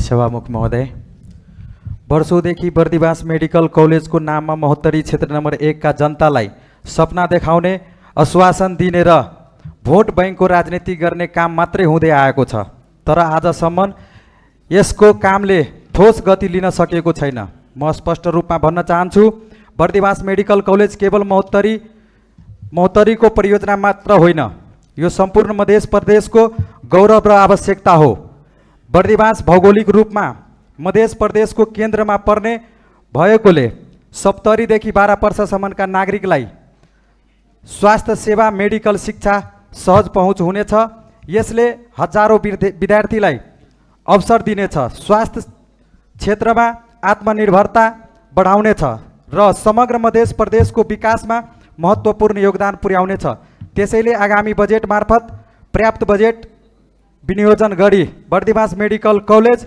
सभामुख महोदय, वर्षौंदेखि बर्दिवास मेडिकल कलेजको नाममा महोत्तरी क्षेत्र नम्बर 1 का जनतालाई सपना देखाउने, आश्वासन दिने र भोट बैंकको राजनीति गर्ने काम मात्रै हुँदै आएको छ। तर आजसम्म यसको कामले ठोस गति लिन सकेको छैन। म स्पष्ट रूपमा भन्न चाहन्छु, बर्दिवास मेडिकल कलेज केवल महोत्तरीको परियोजना मात्र होइन, यो सम्पूर्ण मध्य प्रदेशको गौरव र आवश्यकता हो। बर्दिवास भौगोलिक रूपमा मध्य प्रदेशको केन्द्रमा पर्ने भएकोले 70देखि 12 वर्षसम्मका नागरिकलाई स्वास्थ्य सेवा, मेडिकल शिक्षा सहज पहुँच हुनेछ। यसले हजारौं विद्यार्थीलाई अवसर दिनेछ, स्वास्थ्य क्षेत्रमा आत्मनिर्भरता बढाउनेछ र समग्र मध्य प्रदेशको विकासमा महत्त्वपूर्ण योगदान पुर्याउनेछ। त्यसैले आगामी बजेट मार्फत पर्याप्त बजेट विनियोजन गरी बर्दिवास मेडिकल कलेज